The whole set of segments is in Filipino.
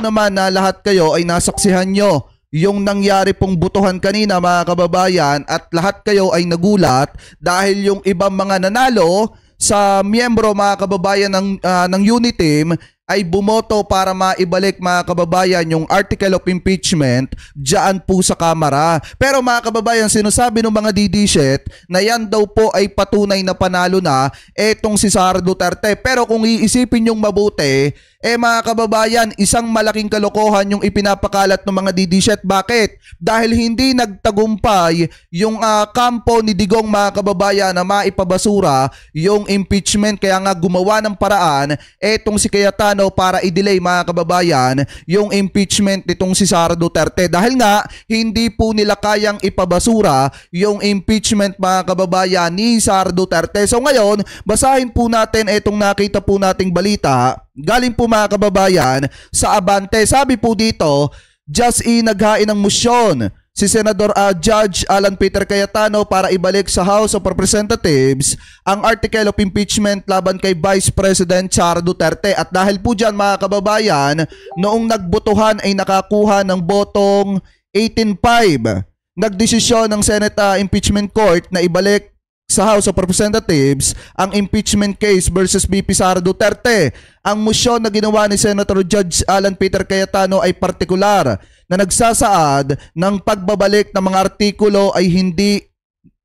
naman na lahat kayo ay nasaksihan nyo yung nangyari pong butuhan kanina mga kababayan at lahat kayo ay nagulat dahil yung ibang mga nanalo sa miyembro mga kababayan ng unit team ay bumoto para maibalik mga kababayan yung article of impeachment dyan po sa Kamara. Pero mga kababayan, sinasabi ng mga DDSet na yan daw po ay patunay na panalo na etong si Sara Duterte. Pero kung iisipin yung mabuti, mga kababayan, isang malaking kalokohan yung ipinapakalat ng mga DDSet. Bakit? Dahil hindi nagtagumpay yung kampo ni Digong mga kababayan na maipabasura yung impeachment. Kaya nga gumawa ng paraan etong si Cayetano para i-delay mga kababayan yung impeachment nitong si Sara Duterte. Dahil nga hindi po nila kayang ipabasura yung impeachment mga kababayan ni Sara Duterte. So ngayon, basahin po natin etong nakita po nating balita. Galing po mga kababayan sa Abante. Sabi po dito, just naghain ng motion si Senador Judge Alan Peter Cayetano para ibalik sa House of Representatives ang article of impeachment laban kay Vice President Sara Duterte. At dahil po dyan mga kababayan, noong nagbotohan ay nakakuha ng botong 18-5. Nagdesisyon ng Senate Impeachment Court na ibalik sa House of Representatives ang impeachment case versus VP Sara Duterte. Ang motion na ginawa ni Senator Judge Alan Peter Cayetano ay partikular na nagsasaad ng pagbabalik ng mga artikulo ay hindi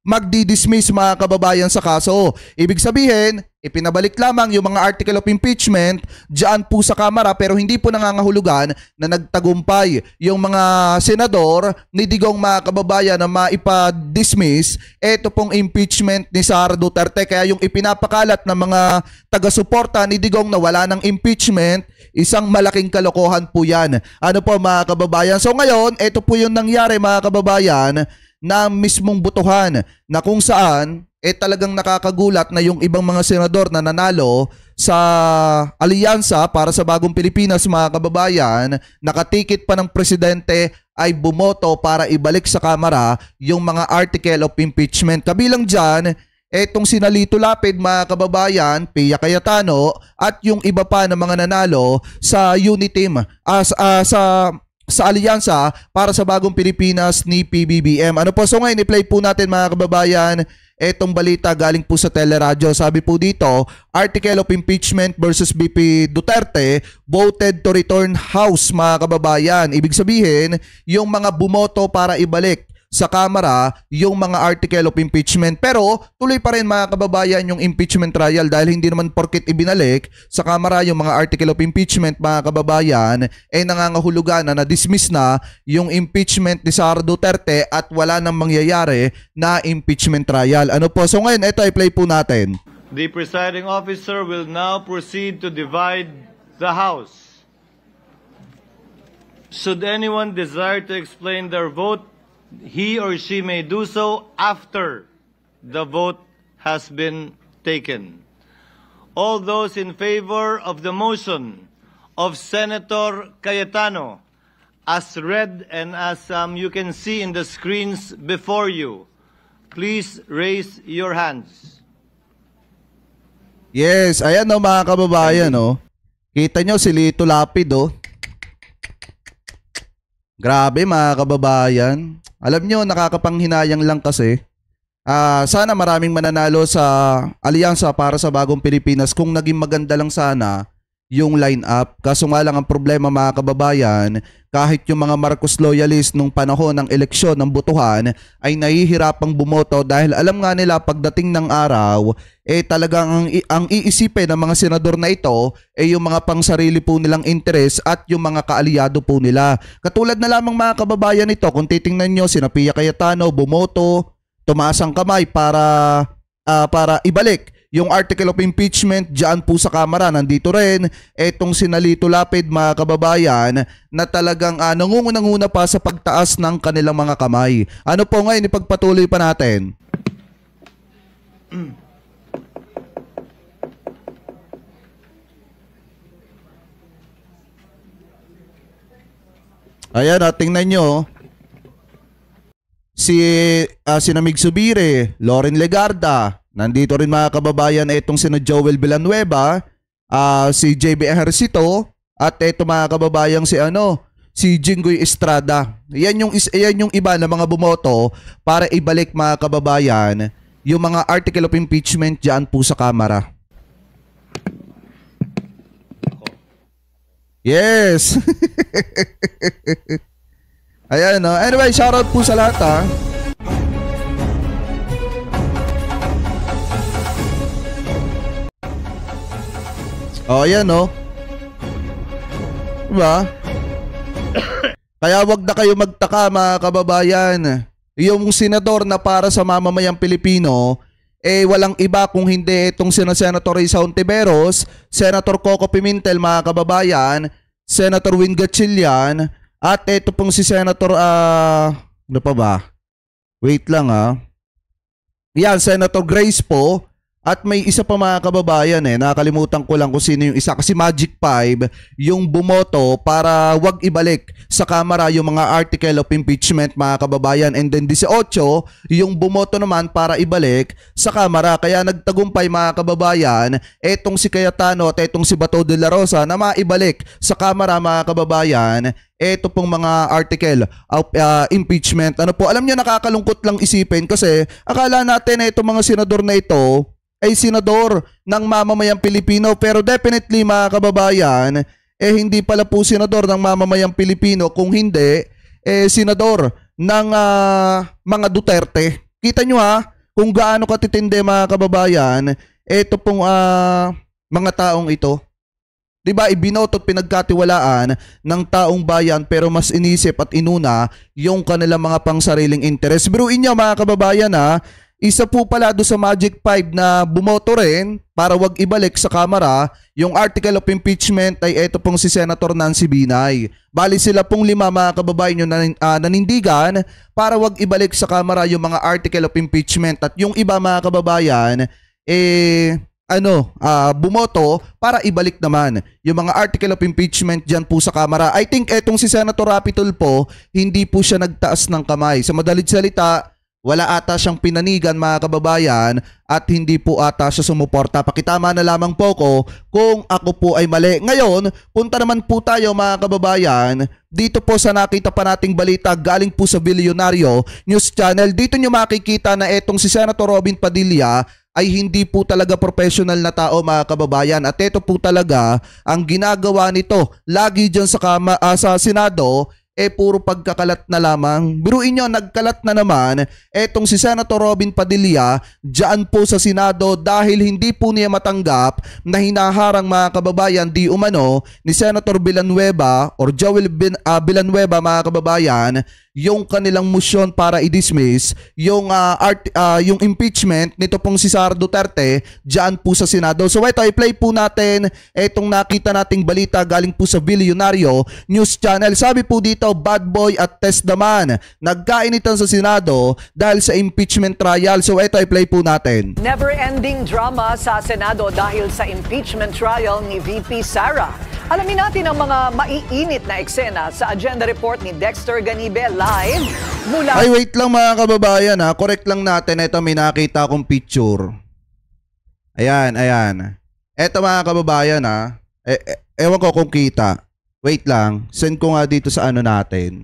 magdi-dismiss mga kababayan sa kaso. Ibig sabihin, ipinabalik lamang yung mga article of impeachment dyan po sa Kamara pero hindi po nangangahulugan na nagtagumpay yung mga senador ni Digong mga kababayan na maipa-dismiss ito pong impeachment ni Sara Duterte. Kaya yung ipinapakalat ng mga taga-suporta ni Digong na wala ng impeachment, isang malaking kalokohan po yan. Ano po mga kababayan? So ngayon, ito po yung nangyari mga kababayan na mismong butuhan na kung saan talagang nakakagulat na yung ibang mga senador na nanalo sa alyansa para sa Bagong Pilipinas mga kababayan, nakatikit pa ng presidente ay bumoto para ibalik sa Kamara yung mga article of impeachment. Kabilang dyan, etong sina Lito Lapid mga kababayan, Pia Cayetano at yung iba pa na mga nanalo sa unit team sa alyansa para sa Bagong Pilipinas ni PBBM. Ano po? So ngayon i-play po natin mga kababayan etong balita galing po sa teleradyo. Sabi po dito, article of impeachment versus BP Duterte voted to return House mga kababayan. Ibig sabihin, yung mga bumoto para ibalik sa Kamara yung mga article of impeachment. Pero tuloy pa rin mga kababayan yung impeachment trial dahil hindi naman porket ibinalik sa Kamara yung mga article of impeachment mga kababayan nangangahulugan na na-dismiss na yung impeachment ni Sara Duterte at wala nang mangyayari na impeachment trial. Ano po? So ngayon ito i-play po natin. The presiding officer will now proceed to divide the House. Should anyone desire to explain their vote, he or she may do so after the vote has been taken. All those in favor of the motion of Senator Cayetano, as read and as you can see in the screens before you, please raise your hands. Yes, ayan o mga kababayan o. Kita nyo si Lito Lapid o. Grabe mga kababayan. Alam nyo, nakakapanghinayang lang kasi. Sana maraming mananalo sa alyansa para sa Bagong Pilipinas kung naging maganda lang sana yung line-up. Kaso nga lang ang problema mga kababayan, kahit yung mga Marcos loyalist nung panahon ng eleksyon ng butuhan ay nahihirapang bumoto dahil alam nga nila pagdating ng araw, talagang ang iisipin ng mga senador na ito yung mga pangsarili po nilang interes at yung mga kaalyado po nila. Katulad na lamang mga kababayan ito, kung titingnan nyo, sina Pia Cayetano, bumoto, tumaas ang kamay para ibalik yung article of impeachment dyan po sa Kamara. Nandito rin etong sina Lito Lapid mga kababayan na talagang nangunguna pa sa pagtaas ng kanilang mga kamay. Ano po ngayon, ipagpatuloy pa natin. Ayan, tingnan nyo. Sina Mig Subire, Loren Legarda, nandito rin mga kababayan itong sina Joel Villanueva, si JB Ejercito, At eto mga kababayan si Jinggoy Estrada. Yan yung iba na mga bumoto para ibalik mga kababayan yung mga article of impeachment diyan po sa Kamara. Yes. Ayan no. Anyway, shoutout po sa lahat ha. Oh, ayan no. Diba? Kaya wag na kayo magtaka mga kababayan. Yung senador na para sa mamamayang Pilipino, walang iba kung hindi itong Senator Risa Hontiveros, Senator Coco Pimentel mga kababayan, Senator Win Gatchalian, at ito pong si Senator, ano pa ba? Wait lang Yan, Senator Grace po. At may isa pa mga kababayan nakalimutan ko lang kung sino yung isa kasi Magic 5 yung bumoto para wag ibalik sa Kamara yung mga article of impeachment mga kababayan, and then 18 yung bumoto naman para ibalik sa Kamara. Kaya nagtagumpay mga kababayan etong si Cayetano at etong si Bato de la Rosa na maibalik sa Kamara mga kababayan eto pong mga article of impeachment. Ano po, alam niyo nakakalungkot lang isipin kasi akala natin na itong mga senador na ito ay senador ng mamamayang Pilipino, pero definitely mga kababayan hindi pala po senador ng mamamayang Pilipino, kung hindi senador ng mga Duterte. Kita nyo kung gaano katitindi mga kababayan ito pong mga taong ito. Diba, ibinoto at pinagkatiwalaan ng taong bayan pero mas inisip at inuna yung kanilang mga pangsariling interes. Biruin nyo mga kababayan isa po pala doon sa Magic 5 na bumoto rin para wag ibalik sa Kamara yung article of impeachment ay ito pong si Senator Nancy Binay. Bali sila pong 5 mga kababayan yung nanindigan para wag ibalik sa Kamara yung mga article of impeachment, at yung iba mga kababayan bumoto para ibalik naman yung mga article of impeachment dyan po sa Kamara. I think etong si Senator Rapi Tulfo hindi po siya nagtaas ng kamay. Sa madalit salita, wala ata siyang pinanigan mga kababayan at hindi po ata siya sumuporta. Pakitama na lamang po ko kung ako po ay mali. Ngayon, punta naman po tayo mga kababayan dito po sa nakita pa nating balita galing po sa Bilyonaryo News Channel. Dito nyo makikita na etong si Senator Robin Padilla ay hindi po talaga professional na tao mga kababayan, at ito po talaga ang ginagawa nito lagi dyan sa Senado puro pagkakalat na lamang. Biruin nyo, nagkalat na naman etong si Senator Robin Padilla dyan po sa Senado dahil hindi po niya matanggap na hinaharang mga kababayan di umano ni Senator Villanueva or Joel Villanueva mga kababayan yung kanilang motion para i-dismiss yung impeachment nito pong si Sara Duterte dyan po sa Senado. So ito, i-play po natin itong nakita nating balita galing po sa Bilyonaryo News Channel. Sabi po dito, bad boy at test naman, nagkainitan sa Senado dahil sa impeachment trial. So ito, i-play po natin. Never-ending drama sa Senado dahil sa impeachment trial ni VP Sara. Alamin natin ang mga maiinit na eksena sa agenda report ni Dexter Ganibe live mula... Ay, wait lang mga kababayan correct lang natin. Ito, may nakita akong picture. Ayan. Ito mga kababayan ewan ko kung kita. Wait lang, send ko nga dito sa natin.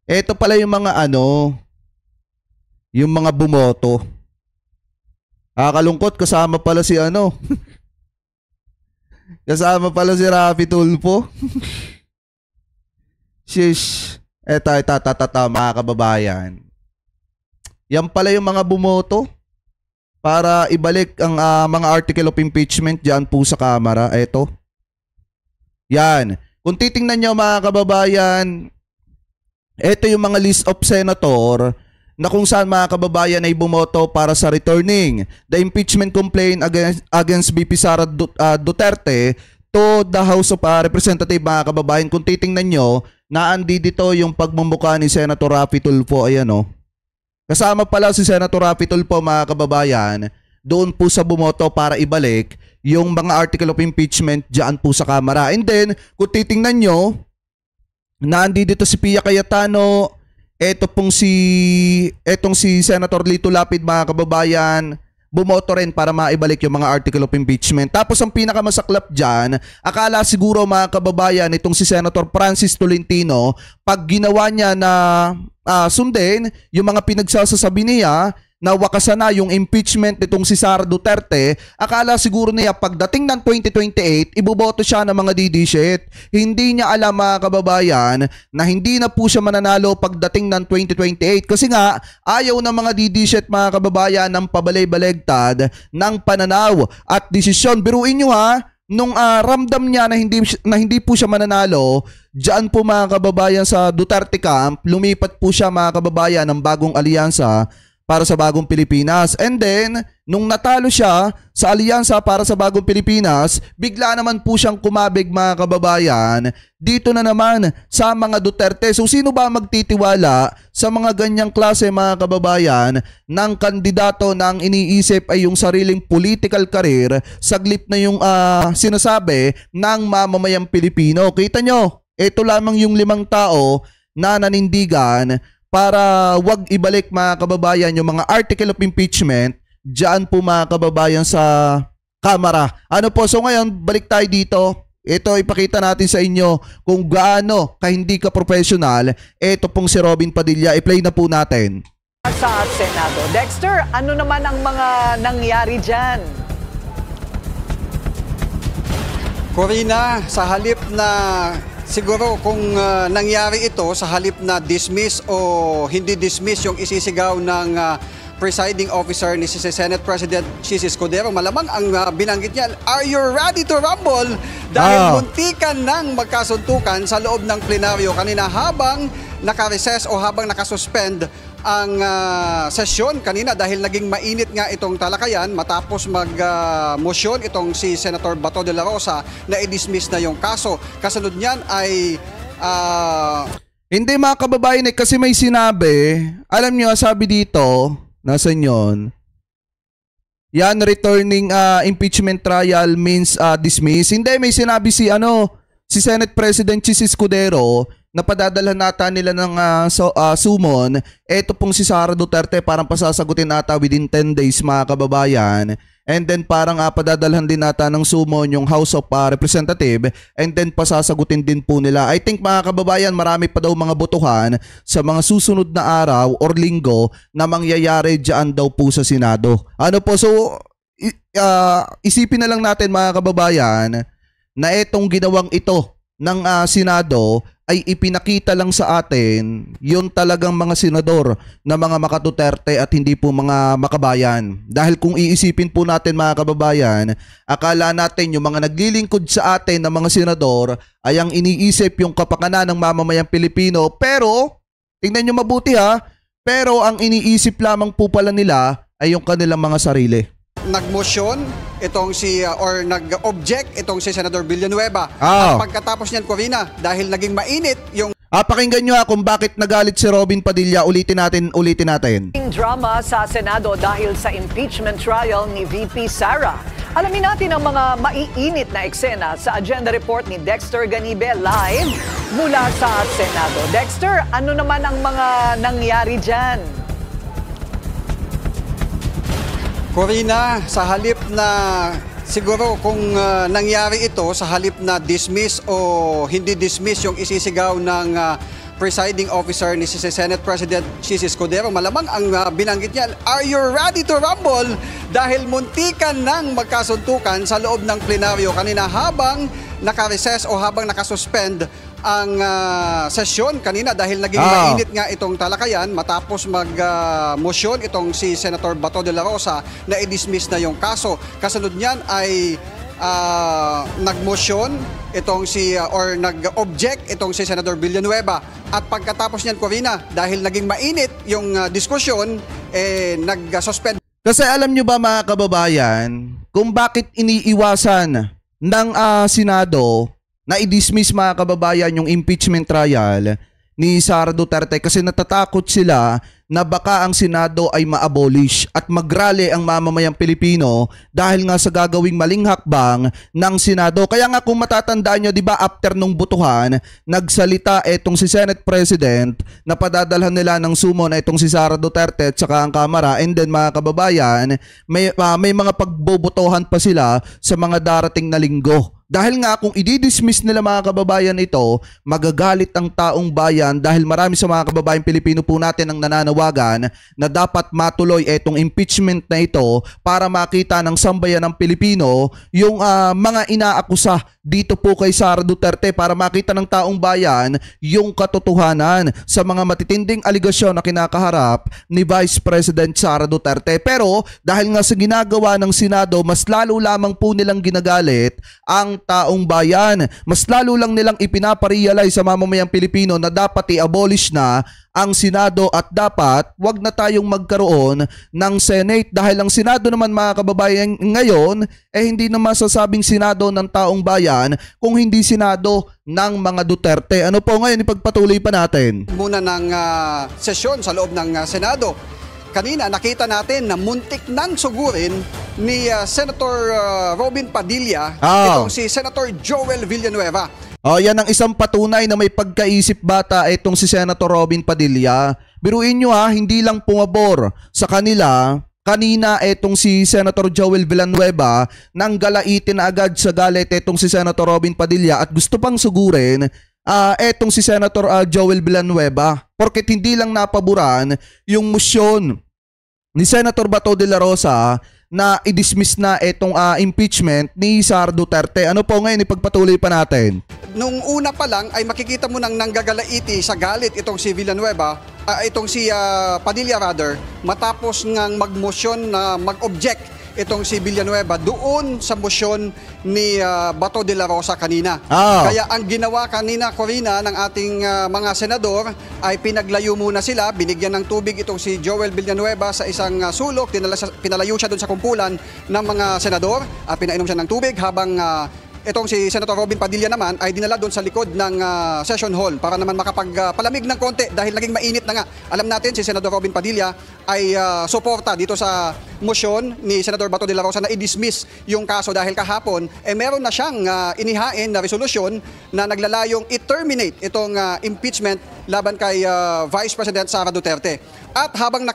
Ito pala yung mga yung mga bumoto. Kalungkot, kasama pala si kasama pala si Rapi Tulfo. Shish. Eto, mga kababayan. Yan pala yung mga bumoto para ibalik ang mga article of impeachment dyan po sa Kamara. Eto. Yan. Kung titingnan nyo mga kababayan, eto yung mga list of senator na kung saan mga kababayan ay bumoto para sa returning the impeachment complaint against VP Sara Duterte to the House of Representatives mga kababayan. Kung titingnan nyo, naandi dito yung pagmumukha ni Senator Rapi Tulfo. Ayan kasama pala si Senator Rapi Tulfo mga kababayan doon po sa bumoto para ibalik yung mga article of impeachment dyan po sa Kamara. And then, kung titingnan nyo, naandi dito si Pia Cayetano, etong si Senator Lito Lapid mga kababayan, bumoto rin para maibalik yung mga article of impeachment. Tapos ang pinakamasaklap dyan, akala siguro mga kababayan itong si Senator Francis Tolentino, pag ginawa niya na sundin yung mga pinagsasasabi niya na wakasan na yung impeachment nitong si Sara Duterte, akala siguro niya pagdating ng 2028, iboboto siya ng mga DD-shit. Hindi niya alam mga kababayan na hindi na po siya mananalo pagdating ng 2028 kasi nga ayaw ng mga DD-shit mga kababayan ng pabalay-balegtad ng pananaw at desisyon. Biruin nyo ha, nung ramdam niya na hindi po siya mananalo, diyan po mga kababayan sa Duterte camp, lumipat po siya mga kababayan ng bagong alyansa para sa Bagong Pilipinas. And then, nung natalo siya sa alyansa para sa Bagong Pilipinas, bigla naman po siyang kumabig mga kababayan dito na naman sa mga Duterte. So sino ba magtitiwala sa mga ganyang klase mga kababayan ng kandidato na ang iniisip ay yung sariling political career, saglip na yung sinasabi ng mamamayang Pilipino? Kita nyo, ito lamang yung 5 tao na nanindigan para wag ibalik mga kababayan yung mga article of impeachment dyan po mga kababayan sa Kamara. Ano po, so ngayon balik tayo dito. Ito ipakita natin sa inyo kung gaano kahindi ka professional. Ito pong si Robin Padilla, i-play na po natin. Sa Senado. Dexter, ano naman ang mga nangyari dyan? Corina, sa halip na siguro kung nangyari ito sa halip na dismiss o hindi dismiss yung isisigaw ng presiding officer ni si Senate President Chis Escudero, malamang ang binanggit niya, "Are you ready to rumble?" Dahil muntikan ng magkasuntukan sa loob ng plenaryo kanina habang naka-recess o habang nakasuspend ang sesyon kanina dahil naging mainit nga itong talakayan matapos mag-motion itong si Senator Bato de la Rosa na i-dismiss na yung kaso. Kasunod niyan ay hindi mga kababayan kasi may sinabi, alam nyo, sabi dito, nasan yun? Yan, returning impeachment trial means dismiss. Hindi, may sinabi si Senate President Chis Escudero na padadalhan nata nila ng summon. Ito pong si Sara Duterte parang pasasagutin nata within 10 days mga kababayan. And then parang padadalhan din nata ng summon yung House of Representative, and then pasasagutin din po nila. I think mga kababayan, marami pa daw mga botohan sa mga susunod na araw or linggo na mangyayari dyan daw po sa Senado. Ano po, so isipin na lang natin mga kababayan na itong ginawang ito ng Senado ay ipinakita lang sa atin yun talagang mga senador na mga makaduterte at hindi po mga makabayan. Dahil kung iisipin po natin mga kababayan, akala natin yung mga naglilingkod sa atin na mga senador ay ang iniisip yung kapakanan ng mamamayang Pilipino. Pero, tingnan nyo mabuti ha, pero ang iniisip lamang po pala nila ay yung kanilang mga sarili. Nag-motion itong or nag-object itong si Senador Villanueva. At pagkatapos niyan, Corina, dahil naging mainit yung pakinggan nyo kung bakit nagalit si Robin Padilla. Ulitin natin. Drama sa Senado dahil sa impeachment trial ni VP Sara. Alamin natin ang mga maiinit na eksena sa agenda report ni Dexter Ganibe live mula sa Senado. Dexter, ano naman ang mga nangyari dyan? Corina, sa halip na siguro kung nangyari ito sa halip na dismiss o hindi dismiss yung isisigaw ng presiding officer ni si Senate President Chis Escudero, malamang ang binanggit niya, "Are you ready to rumble?" Dahil muntikan ng magkasuntukan sa loob ng plenaryo kanina habang naka-recess o habang nakasuspend ang sesyon kanina dahil naging mainit nga itong talakayan matapos mag-motion itong si Senator Bato de la Rosa na i-dismiss na yung kaso. Kasunod niyan ay nag-motion itong or nag-object itong si Senador Villanueva. At pagkatapos niyan, Corina, dahil naging mainit yung diskusyon, nag-suspend. Kasi alam nyo ba mga kababayan kung bakit iniiwasan ng Senado na i-dismiss mga kababayan yung impeachment trial ni Sara Duterte? Kasi natatakot sila na baka ang Senado ay ma-abolish at mag-rally ang mamamayang Pilipino dahil nga sa gagawing maling hakbang ng Senado. Kaya nga kung matatandaan nyo, di ba, after nung butuhan, nagsalita itong si Senate President na padadalhan nila ng sumo na itong si Sara Duterte at saka ang Kamara, and then mga kababayan, may mga pagbobotohan pa sila sa mga darating na linggo. Dahil nga kung i-dismiss nila mga kababayan ito, magagalit ang taong bayan dahil marami sa mga kababayan Pilipino po natin ang nananawagan na dapat matuloy itong impeachment na ito para makita ng sambayan ng Pilipino yung mga inaakusa dito po kay Sara Duterte, para makita ng taong bayan yung katotohanan sa mga matitinding aligasyon na kinakaharap ni Vice President Sara Duterte. Pero dahil nga sa ginagawa ng Senado, mas lalo lamang po nilang ginagalit ang taong bayan. Mas lalo lang nilang ipinaparealize sa mamamayang Pilipino na dapat i-abolish na ang Senado at dapat wag na tayong magkaroon ng Senate, dahil ang Senado naman mga kababayan ngayon hindi na masasabing Senado ng taong bayan kung hindi Senado ng mga Duterte. Ano po ngayon, ipagpatuloy pa natin muna ng sesyon sa loob ng Senado. Kanina nakita natin na muntik nang sugurin ni Senator Robin Padilla itong si Senator Joel Villanueva. Yan ang isang patunay na may pagkaisip bata itong si Senator Robin Padilla. Biruin nyo hindi lang pumabor sa kanila. Kanina itong si Senator Joel Villanueva nang galaitin na agad sa galit itong si Senator Robin Padilla at gusto pang sugurin etong si Senator Joel Villanueva, porket hindi lang napaboran yung motion ni Senator Bato de la Rosa na i-dismiss na itong impeachment ni Sara Duterte. Ano po ngayon, ipagpatuloy pa natin. Nung una pa lang ay makikita mo nang nanggagalaiti sa galit itong si Villanueva, itong si Padilla rather, matapos ngang mag-motion na mag-object itong si Villanueva doon sa motion ni Bato de la Rosa kanina. Kaya ang ginawa kanina, Corina, ng ating mga senador ay pinaglayo muna sila, binigyan ng tubig itong si Joel Villanueva sa isang sulok, pinalayo siya doon sa kumpulan ng mga senador at pinainom siya ng tubig, habang itong si Senator Robin Padilla naman ay dinala doon sa likod ng session hall para naman makapagpalamig ng konti dahil naging mainit na nga. Alam natin si Senator Robin Padilla ay suporta dito sa motion ni Senator Bato de la Rosa na i-dismiss yung kaso dahil kahapon meron na siyang inihain na resolusyon na naglalayong i-terminate itong impeachment laban kay Vice President Sara Duterte. At habang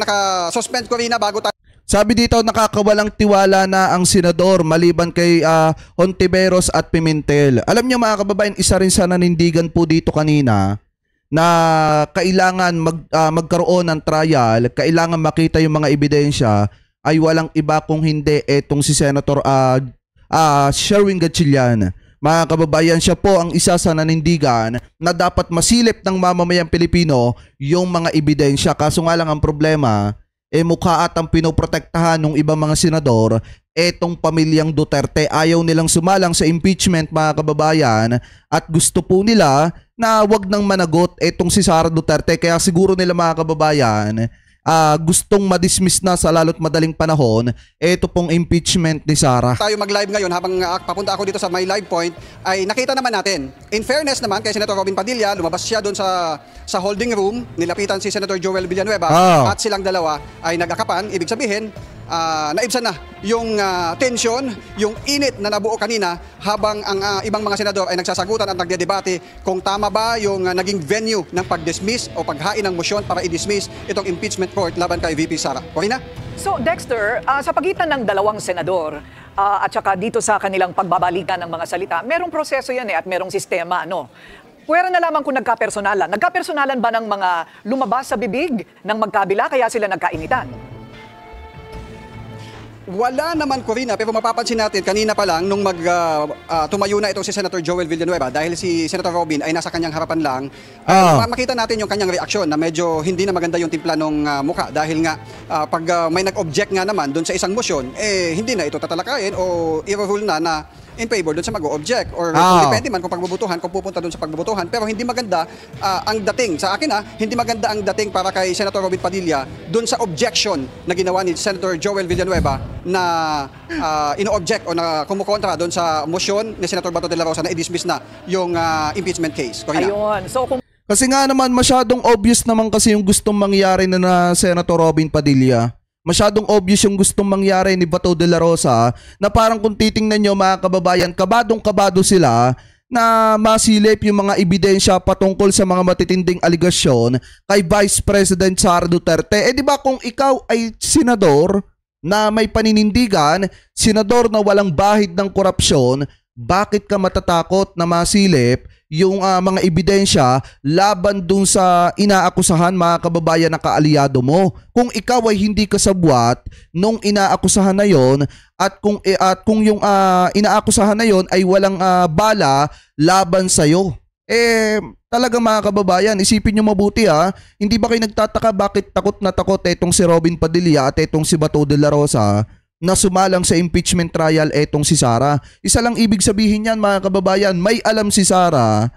naka-suspend ko rin na bago tayo. Sabi dito, nakakawalang tiwala na ang senador maliban kay Hontiveros at Pimentel. Alam niyo mga kababayan, isa rin sa nanindigan po dito kanina na kailangan magkaroon ng trial, kailangan makita yung mga ebidensya, ay walang iba kung hindi etong si Senator Sherwin Gatchalian. Mga kababayan, siya po ang isa sa nanindigan na dapat masilip ng mamamayang Pilipino yung mga ebidensya. Kaso nga lang ang problema, mukha at ang pinoprotektahan ng ibang mga senador, etong pamilyang Duterte. Ayaw nilang sumalang sa impeachment mga kababayan at gusto po nila na wag nang managot etong si Sara Duterte. Kaya siguro nila mga kababayan, gustong madismiss na sa lalo't madaling panahon ito pong impeachment ni Sara. Tayo mag-live ngayon habang papunta ako dito sa my live point ay nakita naman natin. In fairness naman kay Senator Robin Padilla, lumabas siya doon sa holding room, nilapitan si Senator Joel Villanueva at silang dalawa ay nagakapan. Ibig sabihin, naibsan na yung tension, yung init na nabuo kanina habang ang ibang mga senador ay nagsasagutan at nagdedebate kung tama ba yung naging venue ng pag-dismiss o paghain ng motion para i-dismiss itong impeachment court laban kay VP Sara. Corina? So Dexter, sa pagitan ng dalawang senador at saka dito sa kanilang pagbabalikan ng mga salita, merong proseso yan at merong sistema, no? Pwera na lamang kung nagkapersonalan. Nagkapersonalan ba ng mga lumabas sa bibig ng magkabila kaya sila nagkainitan? Wala naman, Corina, pero mapapansin natin kanina pa lang nung tumayo na itong si Senator Joel Villanueva dahil si Senator Robin ay nasa kanyang harapan lang. Makita natin yung kanyang reaksyon na medyo hindi na maganda yung timpla ng mukha dahil nga pag may nag-object nga naman doon sa isang motion, hindi na ito tatalakayin o i-rule na in favor doon sa mag-o-object or depende man kung pagbubutuhan, kung pupunta doon sa pagbubutuhan. Pero hindi maganda ang dating, sa akin hindi maganda ang dating para kay Senator Robin Padilla doon sa objection na ginawa ni Senator Joel Villanueva na ino-object o na kumukontra doon sa motion ni Senator Bato de la Rosa na i-dismiss na yung impeachment case. Corina? Ayun. So kung Kasi nga naman masyadong obvious naman kasi yung gustong mangyari na Senator Robin Padilla. Masyadong obvious yung gustong mangyari ni Bato de la Rosa na parang kung titingnan nyo mga kababayan, kabadong-kabado sila na masilip yung mga ebidensya patungkol sa mga matitinding aligasyon kay Vice President Sara Duterte. Eh di ba kung ikaw ay senador na may paninindigan, senador na walang bahid ng korupsyon, bakit ka matatakot na masilip yung mga ebidensya laban dun sa inaakusahan mga kababayan na kaalyado mo? Kung ikaw ay hindi kasabwat nung inaakusahan na yon at kung yung inaakusahan na yon ay walang bala laban sa'yo. Talaga mga kababayan, isipin nyo mabuti hindi ba kayo nagtataka bakit takot na takot etong si Robin Padilla at etong si Bato de la Rosa na sumalang sa impeachment trial etong si Sara? Isa lang ibig sabihin yan mga kababayan, may alam si Sara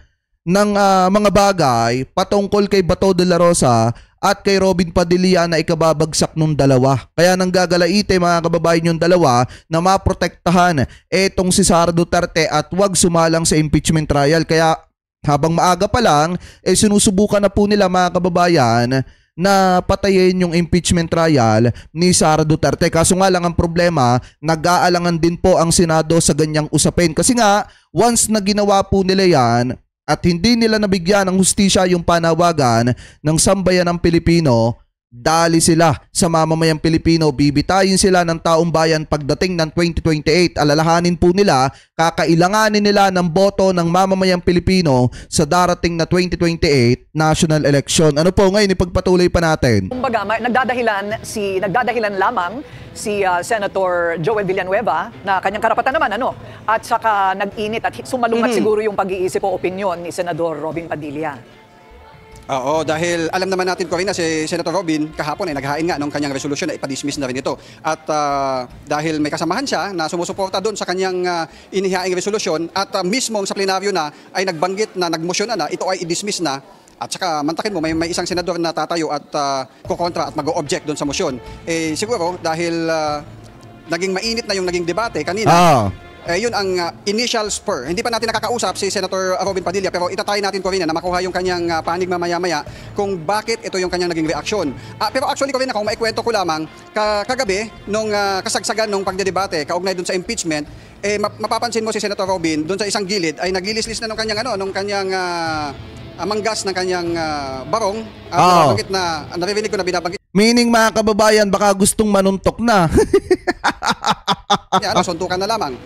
ng mga bagay patungkol kay Bato de la Rosa at kay Robin Padilla na ikababagsak nung dalawa. Kaya nang gagalaite mga kababayan yung dalawa na maprotektahan etong si Sara Duterte at wag sumalang sa impeachment trial. Kaya habang maaga pa lang, sinusubukan na po nila mga kababayan na patayin yung impeachment trial ni Sara Duterte. Kaso nga lang ang problema, nag-aalangan din po ang Senado sa ganyang usapin. Kasi nga, once na ginawa po nila yan at hindi nila nabigyan ng hustisya yung panawagan ng sambayan ng Pilipino, dali sila sa mamamayang Pilipino, bibitayin sila ng taong bayan pagdating ng 2028. Alalahanin po nila, kakailanganin nila ng boto ng mamamayang Pilipino sa darating na 2028 national election. Ano po ngayon, ipagpatuloy pa natin. Kumbaga, nagdadahilan lamang si Senator Joel Villanueva na kanyang karapatan naman at saka nag-init at sumalungat siguro yung pag-iisip o opinyon ni Senador Robin Padilla. Oo, dahil alam naman natin, Corina, si Senator Robin kahapon ay naghain nga ng kanyang resolusyon na ipadismiss na rin ito. At dahil may kasamahan siya na sumusuporta doon sa kanyang inihaing resolusyon at mismo sa plenaryo na ay nagbanggit na nagmosyon na ito ay i-dismiss na. At saka mantakin mo, may isang senador na tatayo at kukontra at mag-o-object doon sa motion. Siguro dahil naging mainit na yung naging debate kanina, yun ang initial spur. Hindi pa natin nakakausap si Senator Robin Padilla, pero itatry natin, Corina, na makuha yung kanyang panig mamaya-maya kung bakit ito yung kanyang naging reaksyon. Pero actually, Corina, kung maikwento ko lamang, kagabi, nung kasagsagan ng pagdedebate, kaugnay dun sa impeachment, mapapansin mo si Senator Robin, dun sa isang gilid, ay naglilis-lis na nung kanyang manggas ng kanyang barong. Nabanggit na, naririnig ko na binabanggit. Meaning mga kababayan, baka gustong manuntok na. Suntukan na lamang.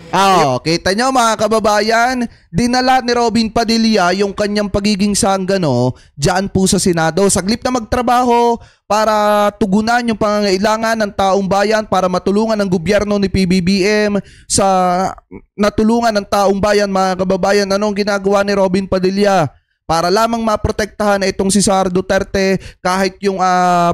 Kita nyo mga kababayan, dinala ni Robin Padilla yung kanyang pagiging sanggano dyan po sa Senado. Saglit na magtrabaho para tugunan yung pangangailangan ng taong bayan, para matulungan ng gobyerno ni PBBM sa natulungan ng taong bayan mga kababayan. Anong ginagawa ni Robin Padilla? Para lamang maprotektahan na itong si Sara Duterte, kahit yung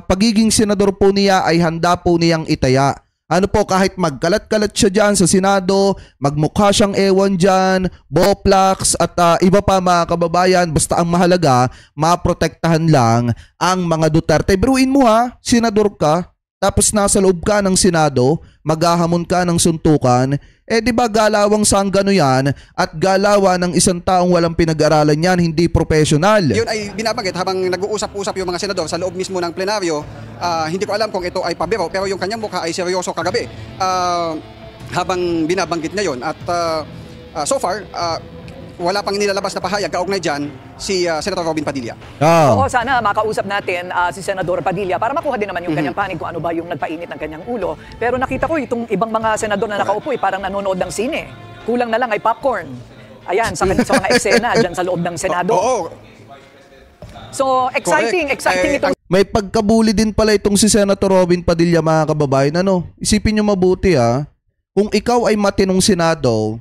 pagiging senador po niya ay handa po niyang itaya. Ano po, kahit magkalat-kalat siya dyan sa Senado, magmukha siyang ewan dyan, boplax at iba pa mga kababayan, basta ang mahalaga, maprotektahan lang ang mga Duterte. Biruin mo senador ka, tapos nasa loob ka ng Senado, maghahamon ka ng suntukan, di ba galawang sanggano yan at galawan ng isang taong walang pinag-aralan yan, hindi professional. Yun ay binabanggit habang nag-uusap-usap yung mga senador sa loob mismo ng plenaryo. Hindi ko alam kung ito ay pabiro, pero yung kanyang mukha ay seryoso kagabi habang binabanggit niya yun. At so far, wala pang nilalabas na pahayag kaugnay dyan si Senator Robin Padilla. Oo, sana makausap natin si Senador Padilla para makuha din naman yung kanyang panig kung ano ba yung nagpainit ng kanyang ulo. Pero nakita ko itong ibang mga senador na nakaupo parang nanonood ng sine. Kulang na lang ay popcorn. Ayan, sa mga eksena dyan sa loob ng Senado. So, exciting ito. May pagkabuli din pala itong si Senator Robin Padilla mga kababayan. Isipin nyo mabuti kung ikaw ay matinong Senado,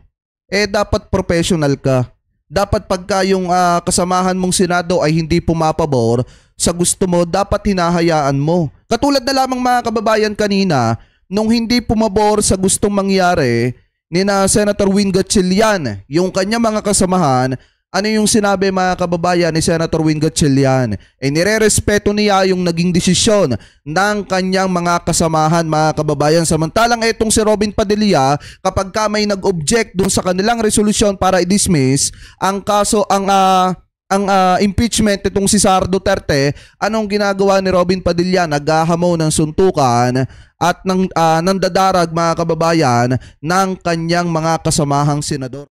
dapat professional ka. Dapat pagka yung kasamahan mong Senado ay hindi pumapabor sa gusto mo, dapat hinahayaan mo. Katulad na lamang mga kababayan kanina, nung hindi pumabor sa gustong mangyari ni na Senator Win Gatchalian, yung kanya mga kasamahan, ano yung sinabi mga kababayan ni Senator Win Gatchalian? Nire-respeto niya yung naging desisyon ng kanyang mga kasamahan mga kababayan. Samantalang itong si Robin Padilla, kapag ka may nag-object dun sa kanilang resolusyon para i-dismiss, ang kaso, ang impeachment itong si Sara Duterte, anong ginagawa ni Robin Padilla? Naghahamaw ng suntukan at nandadarag mga kababayan ng kanyang mga kasamahang senador.